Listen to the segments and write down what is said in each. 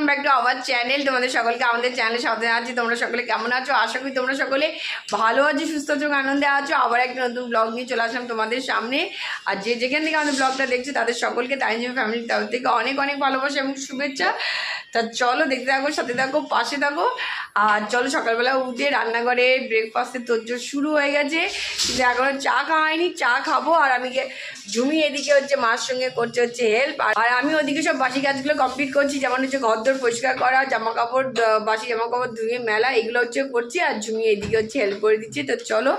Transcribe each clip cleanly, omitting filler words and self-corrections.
Back to our channel. তোমাদের সকলকে আমাদের চ্যানেলে সাথে আছি। তোমরা সকলে কেমন আছো? আশা করি তোমরা সকলে ভালো আছো, সুস্থ আছো, আনন্দে আছো। আবার একটা নতুন ব্লগ নিয়ে চলে আসলাম তোমাদের সামনে। আর যে যেখান থেকে আমাদের ব্লগটা দেখছো তাদের সকলকে তাইনজিম ফ্যামিলির তরফ থেকে অনেক অনেক ভালোবাসা এবং শুভেচ্ছা। তা চলো দেখতে থাকো, সাথে থাকো, পাশে থাকো। আর চলো সকালবেলা উঠে রান্নাঘরে ব্রেকফাস্টের তোরজোর শুরু হয়ে গেছে, কিন্তু এখনো চা খাওয়া হয়নি। চা খাবো। আর আমি ঝুমি এদিকে হচ্ছে মার সঙ্গে করছে হচ্ছে হেল্প, আর আমি ওদিকে সব বাসি কাজগুলো কমপ্লিট করছি, যেমন হচ্ছে ঘরদোর পরিষ্কার করা, জামা কাপড় বাসি জামা কাপড় ধুয়ে মেলা, এগুলো হচ্ছে করছি। আর ঝুমি এদিকে হচ্ছে হেল্প করে দিচ্ছে। তো চলো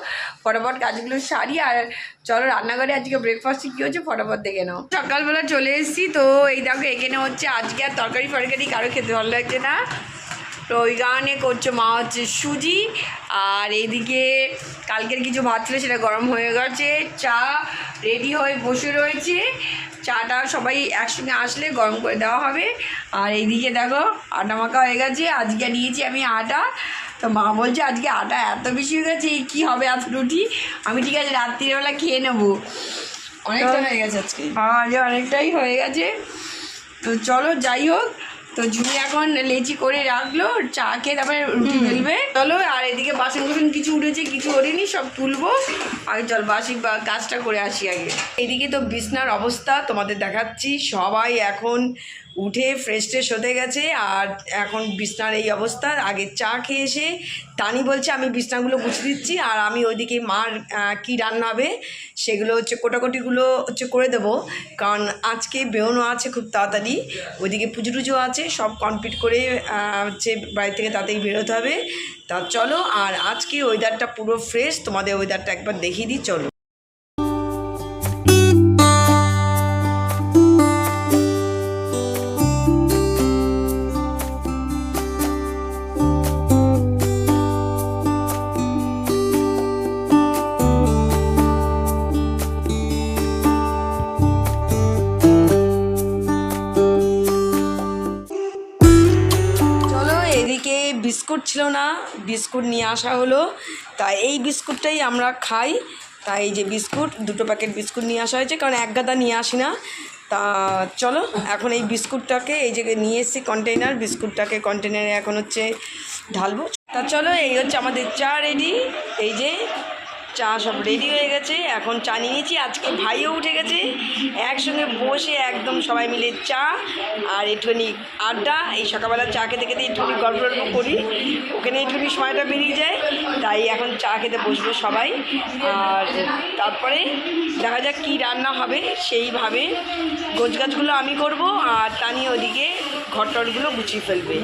ফটাফট কাজগুলো সারি। আর চলো রান্নাঘরে আজকে ব্রেকফাস্টে কী হচ্ছে ফটাফট দেখে নাও। সকালবেলা চলে এসেছি। তো এই দেখো এখানে হচ্ছে আজকে আর তরকারি ফরকারি কারো খেতে ভালো লাগছে না, তো ওই কারণে করছে মা হচ্ছে সুজি। আর এইদিকে কালকের কিছু ভাত ছিল সেটা গরম হয়ে গেছে, চা রেডি হয়ে বসে রয়েছে। চাটা সবাই একসঙ্গে আসলে গরম করে দেওয়া হবে। আর এইদিকে দেখো আটা মাখা হয়ে গেছে। আজকে নিয়েছি আমি আটা। তো মা বলছে আজকে আটা এত বেশি হয়ে গেছে, কী হবে এত রুটি? আমি ঠিক আছে রাত্রিবেলা খেয়ে নেবো, অনেকটা হয়ে গেছে আজকে। অনেকটাই হয়ে গেছে। তো চলো যাই হোক, তো ঝুমি এখন লেচি করে রাখলো, চা খেয়ে তারপরে রুটি বেলবে। চলো। আর এদিকে বাসন কুসন কিছু উঠেছে, কিছু ওঠেনি, সব তুলবো। আগে চল বাসি কাজটা করে আসি আগে। এদিকে তো বিছনার অবস্থা তোমাদের দেখাচ্ছি। সবাই এখন উঠে ফ্রেশ ট্রেশ হতে গেছে। আর এখন বিছনার এই অবস্থা। আগে চা খেয়ে এসে টানি বলছে আমি বিছনাগুলো গুছিয়ে দিচ্ছি, আর আমি ওইদিকে মার কী রান্না হবে সেগুলো হচ্ছে কোটাকুটিগুলো হচ্ছে করে দেবো, কারণ আজকে বেরোনো আছে খুব তাড়াতাড়ি। ওইদিকে পুজো টুজো আছে, সব কমপ্লিট করে হচ্ছে বাড়ি থেকে তাড়াতাড়ি বেরোতে হবে। তা চলো। আর আজকে ওয়েদারটা পুরো ফ্রেশ, তোমাদের ওয়েদারটা একবার দেখিয়ে দিই চলো। বিস্কুট ছিল না, বিস্কুট নিয়ে আসা হলো। তা এই বিস্কুটটাই আমরা খাই। তাই এই যে বিস্কুট, 2 প্যাকেট বিস্কুট নিয়ে আসা হয়েছে, কারণ এক গাদা নিয়ে আসি না। তা চলো এখন এই বিস্কুটটাকে এই যে নিয়ে এসেছি কন্টেনার, বিস্কুটটাকে কন্টেনারে এখন হচ্ছে ঢালবো। তা চলো এই হচ্ছে আমাদের চা রেডি। এই যে চা সব রেডি হয়ে গেছে, এখন চা নিয়ে নিয়েছি। আজকে ভাইও উঠে গেছে, একসঙ্গে বসে একদম সবাই মিলে চা আর একটুখানি আড্ডা। এই সকালবেলা চা খেতে খেতে একটুখানি গল্প করি, ওখানে একটুখানি সময়টা বেরিয়ে যায়। তাই এখন চা খেতে বসবো সবাই। আর তারপরে দেখা যাক কী রান্না হবে, সেইভাবে গোছগাছগুলো আমি করব, আর তানি ওদিকে ঘরটরগুলো গুছিয়ে ফেলবে।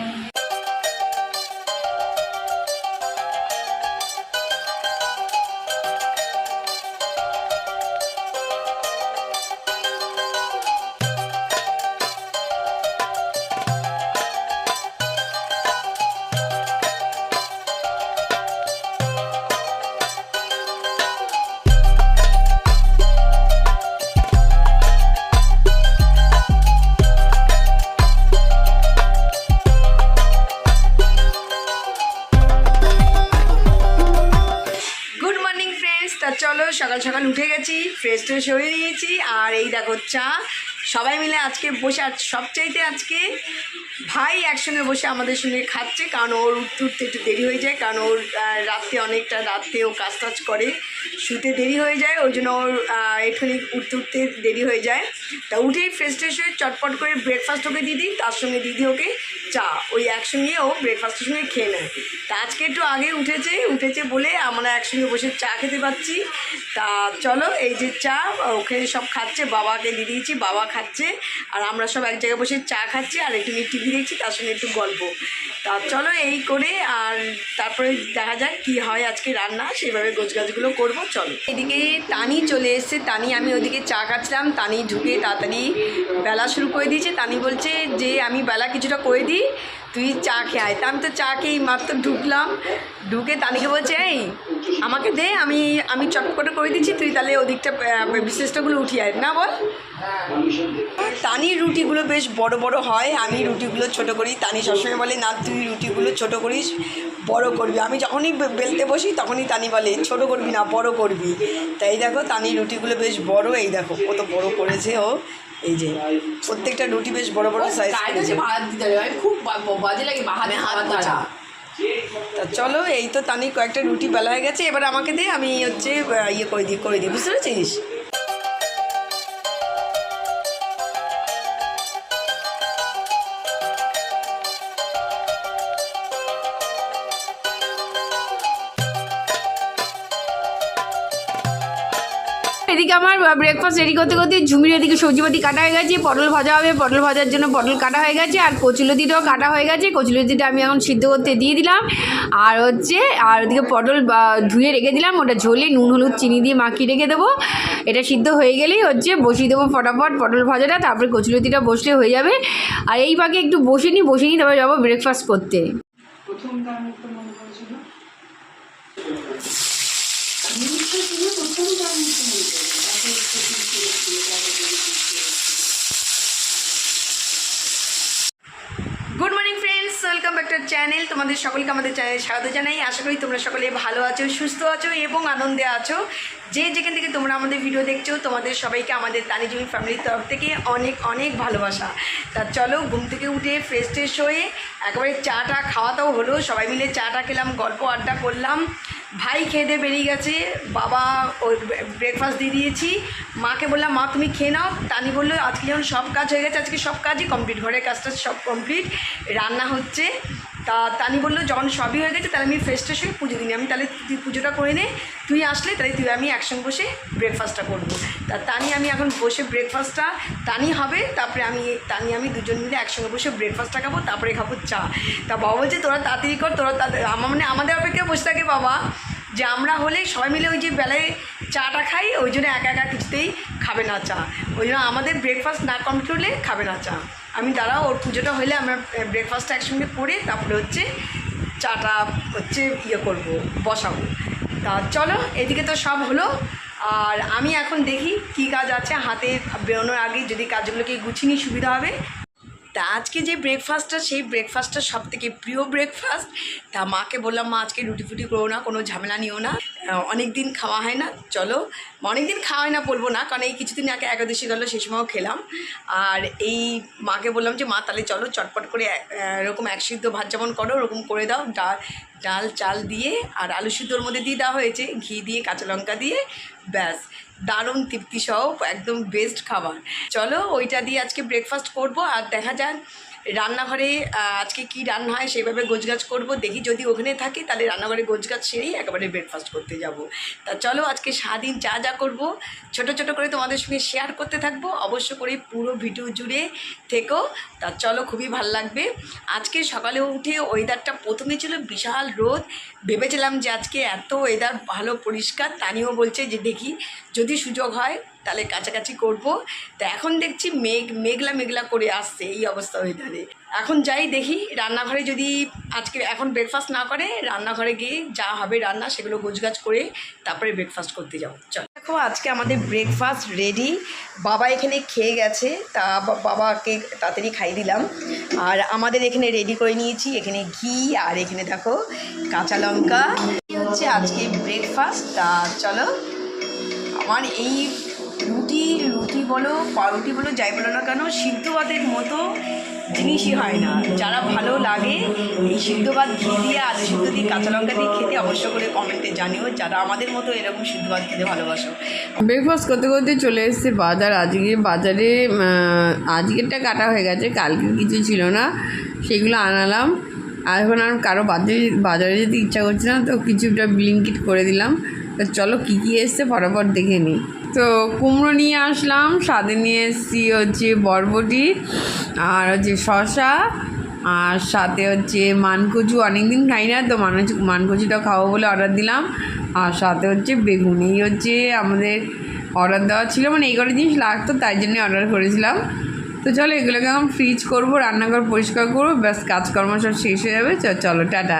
চলো সকাল সকাল উঠে গেছি, ফ্রেশ ট্রেশ হয়ে নিয়েছি। আর এই দেখো চা সবাই মিলে আজকে বসে, সবচাইতে আজকে ভাই একসঙ্গে বসে আমাদের সঙ্গে খাচ্ছে, কারণ ওর উঠতে উঠতে একটু দেরি হয়ে যায়, কারণ ওর রাত্রে অনেকটা রাত্রে ও কাজ টাজ করে, শুতে দেরি হয়ে যায়, ওই জন্য ওর একটুখানি উঠতে উঠতে দেরি হয়ে যায়। তা উঠেই ফ্রেশ ট্রেশ হয়ে চটপট করে ব্রেকফাস্ট ওকে দিয়ে দিই, তার সঙ্গে দিদি ওকে চা, ওই একসঙ্গে ও ব্রেকফাস্টের সঙ্গে খেয়ে নেয়। তা আজকে একটু আগে উঠেছে বলে আমরা একসঙ্গে বসে চা খেতে পাচ্ছি। তা চলো এই যে চা ওখানে সব খাচ্ছে, বাবাকে দিয়ে দিয়েছি, বাবা খাচ্ছে, আর আমরা সব এক জায়গায় বসে চা খাচ্ছি আর একটু টিভি দেখছি, তার সঙ্গে একটু গল্প। তা চলো এই করে আর তারপরে দেখা যাক কী হয় আজকে রান্না, সেইভাবে গোছগাছগুলো করবো। চলো এদিকে তানি চলে এসছে, তানি আমি ওইদিকে চা খাচ্ছিলাম, তানি ঢুকে তাড়াতাড়ি বেলা শুরু করে দিয়েছে। তানি বলছে যে আমি বেলা কিছুটা করে দিই, তুই চা খেয়ে আয়। তা আমি তো চা খেয়ে মাত্র ঢুকলাম, ঢুকে তানিকে বলছে এই আমাকে দে, আমি চটপটে করে দিচ্ছি, তুই তাহলে ওদিকটা বিশেষটাগুলো উঠিয়ে আয় না, বল। তানির রুটিগুলো বেশ বড় বড় হয়, আমি রুটিগুলো ছোট করি। তানি সবসময় বলে না তুই রুটিগুলো ছোট করিস, বড় করবি। আমি যখনই বেলতে বসি তখনই তানি বলে ছোট করবি না, বড় করবি। তাই দেখো তানির রুটিগুলো বেশ বড়, এই দেখো কত বড় করেছে ও। এই যে প্রত্যেকটা রুটি বেশ বড় বড় সাইজ ভাত দিতে হবে, আমি খুব বাজে লাগে মানে হাত হাত মোছা। তা চলো, এই তো তানি কয়েকটা রুটি বেলা হয়ে গেছে, এবার আমাকে দিয়ে আমি হচ্ছে ইয়ে করে দিই বুঝতে পেরেছিস? এদিকে আমার ব্রেকফাস্ট রেডি করতে করতে ঝুমির এদিকে সবজিপাতি কাটা হয়ে গেছে, পটল ভাজা হবে, পটল ভাজার জন্য পটল কাটা হয়ে গেছে, আর কচুলতিটাও কাটা হয়ে গেছে। কচুলতিটা আমি এখন সিদ্ধ করতে দিয়ে দিলাম, আর ওদিকে পটল ধুয়ে রেখে দিলাম, ওটা ঝোলে নুন হলুদ চিনি দিয়ে মাখিয়ে রেখে দেবো। এটা সিদ্ধ হয়ে গেলেই বসিয়ে দেবো ফটাফট পটল ভাজাটা, তারপরে কচুলতিটা বসলে হয়ে যাবে। আর এই পাকে একটু বসে নিই তারপরে যাবো ব্রেকফাস্ট করতে। Good morning friends, welcome back to channel. তোমাদের সকলকে আমাদের চ্যানেলে স্বাগত জানাই। আশা করি তোমরা সকলে ভালো আছো, সুস্থ আছো এবং আনন্দে আছো। যে যেখান থেকে তোমরা আমাদের ভিডিও দেখছো, তোমাদের সবাইকে আমাদের তানি ঝুমি ফ্যামিলির তরফ থেকে অনেক অনেক ভালোবাসা। তা চলো, ঘুম থেকে উঠে ফ্রেশ হয়ে একেবারে চাটা খাওয়াটাও হলো, সবাই মিলে চাটা খেলাম, গল্প আড্ডা করলাম। ভাই খেয়ে দিয়ে বেরিয়ে গেছে, বাবা ওই ব্রেকফাস্ট দিয়ে দিয়েছি। মাকে বললাম মা তুমি খেয়ে নাও। তানি বললো আজকে যখন সব কাজ হয়ে গেছে, আজকে সব কাজই কমপ্লিট, ঘরের কাজটা সব কমপ্লিট, রান্না হচ্ছে। তা তানি বললো যখন সবই হয়ে গেছে তাহলে আমি ফ্রেশ হয়ে পুজো দিই, আমি তাহলে তুই পুজোটা করে নে, তুই আসলে তাহলে তুই আমি একসঙ্গে বসে ব্রেকফাস্টটা করবো। তা তানি আমি এখন বসে ব্রেকফাস্টটা তানি হবে, তারপরে আমি দুজন মিলে একসঙ্গে বসে ব্রেকফাস্টটা খাবো, তারপরে খাবো চা। তা বাবা বলছে তোরা তাড়াতাড়ি কর, তোরা তাড়াতাড়ি আমাদের অপেক্ষায় বসে থাকে বাবা, যে আমরা হলে সবাই মিলে ওই যে বেলায় চাটা খাই, ওই জন্য একা কিছুতেই খাবে না চা, ওই জন্য আমাদের ব্রেকফাস্ট না কমপ্লিট হলে খাবে না চা। আমি দাঁড়াও, ওর পুজোটা হলে আমরা ব্রেকফাস্টটা একসঙ্গে করে তারপরে চাটা করবো, বসাবো। তা চলো, এদিকে তো সব হলো, আর আমি এখন দেখি কি কাজ আছে হাতে বেরোনোর আগে, যদি কাজগুলোকে গুছিয়ে নিই সুবিধা হবে। তা আজকে যে ব্রেকফাস্টটা, সেই ব্রেকফাস্টটা সব থেকে প্রিয় ব্রেকফাস্ট। তা মাকে বললাম মা আজকে রুটি ফুটি করো না, কোনো ঝামেলা নিও না, অনেক দিন খাওয়া হয় না, চলো অনেক দিন খাওয়া হয় না বলবো না, কারণ এই কিছুদিন আগে একাদশী গেলো, সেই সময়ও খেলাম। আর এই মাকে বললাম যে মা তাহলে চলো চটপট করে এরকম এক সিদ্ধ ভাত যেমন করো ওরকম করে দাও, ডাল চাল দিয়ে আর আলু সিদ্ধর মধ্যে দিয়ে দেওয়া হয়েছে, ঘি দিয়ে কাঁচা লঙ্কা দিয়ে, ব্যাস দারুণ তৃপ্তি সহ একদম বেস্ট খাবার। চলো ওইটা দিয়ে আজকে ব্রেকফাস্ট করব, আর দেখা যাক রান্নাঘরে আজকে কি রান্না হয় সেভাবে গোছগাছ করব। দেখি যদি ওখানে থাকি তাহলে রান্নাঘরে গোছগাছ সেরেই একেবারে ব্রেকফাস্ট করতে যাব। তা চলো আজকে সারাদিন যা করব ছোট করে তোমাদের সঙ্গে শেয়ার করতে থাকবো, অবশ্য করে পুরো ভিডিও জুড়ে থেকো। তা চলো, খুবই ভালো লাগবে। আজকে সকালে উঠে ওয়েদারটা প্রথমে ছিল বিশাল রোদ, ভেবেছিলাম যে আজকে এত ওয়েদার ভালো পরিষ্কার, তানিও বলছে যে দেখি যদি সুযোগ হয় তাহলে কাছাকাছি করব। তা এখন দেখছি মেঘলা করে আসছে, এই অবস্থা ওয়েদারে। এখন যাই দেখি রান্নাঘরে, যদি আজকে এখন ব্রেকফাস্ট না করে রান্নাঘরে গিয়ে যা হবে রান্না সেগুলো গোছগাছ করে তারপরে ব্রেকফাস্ট করতে যাবো। চল দেখো, আজকে আমাদের ব্রেকফাস্ট রেডি। বাবা এখানে খেয়ে গেছে, তা বাবাকে তাড়াতাড়ি খাইয়ে দিলাম। আর আমাদের এখানে রেডি করে নিয়েছি, এখানে ঘি, আর এখানে দেখো কাঁচা লঙ্কা, হচ্ছে আজকে ব্রেকফাস্ট। তা চলো, আমার এই রুটি বলো পাউরুটি বলো যাই বলো না কেন, সিদ্ধ ভাতের মতো জিনিসই হয় না। যারা ভালো লাগে এই সিদ্ধ ভাত ঘি দিয়ে আলু সিদ্ধ দিয়ে কাঁচা লঙ্কা দিয়ে খেতে, অবশ্য করে কমেন্টে জানিও যারা আমাদের মতো এরকম সিদ্ধ ভাত খেতে ভালোবাসো। ব্রেকফাস্ট করতে করতে চলে এসেছে বাজার। বাজারে আজকেরটা কাটা হয়ে গেছে, কালকে কিছু ছিল না, সেগুলো আনালাম। আর এখন আর কারো বাজারে যেতে ইচ্ছা করছে না, তো কিছুটা ব্লিঙ্কিট করে দিলাম। তো চলো কী এসছে ফটাফট দেখে নিই। তো কুমড়ো নিয়ে আসলাম, সাথে নিয়ে এসেছি বরবটি, আর শসা, আর সাথে মানকচু, অনেকদিন খাই না তো মানকচুটা খাবো বলে অর্ডার দিলাম। আর সাথে বেগুন। এই আমাদের অর্ডার দেওয়া ছিল, মানে এই কটা জিনিস লাগতো তাই জন্যে অর্ডার করেছিলাম। তো চলো এগুলোকে এখন ফ্রিজ করবো, রান্নাঘর পরিষ্কার করবো, ব্যাস কাজকর্ম সব শেষ হয়ে যাবে। চলো টাটা।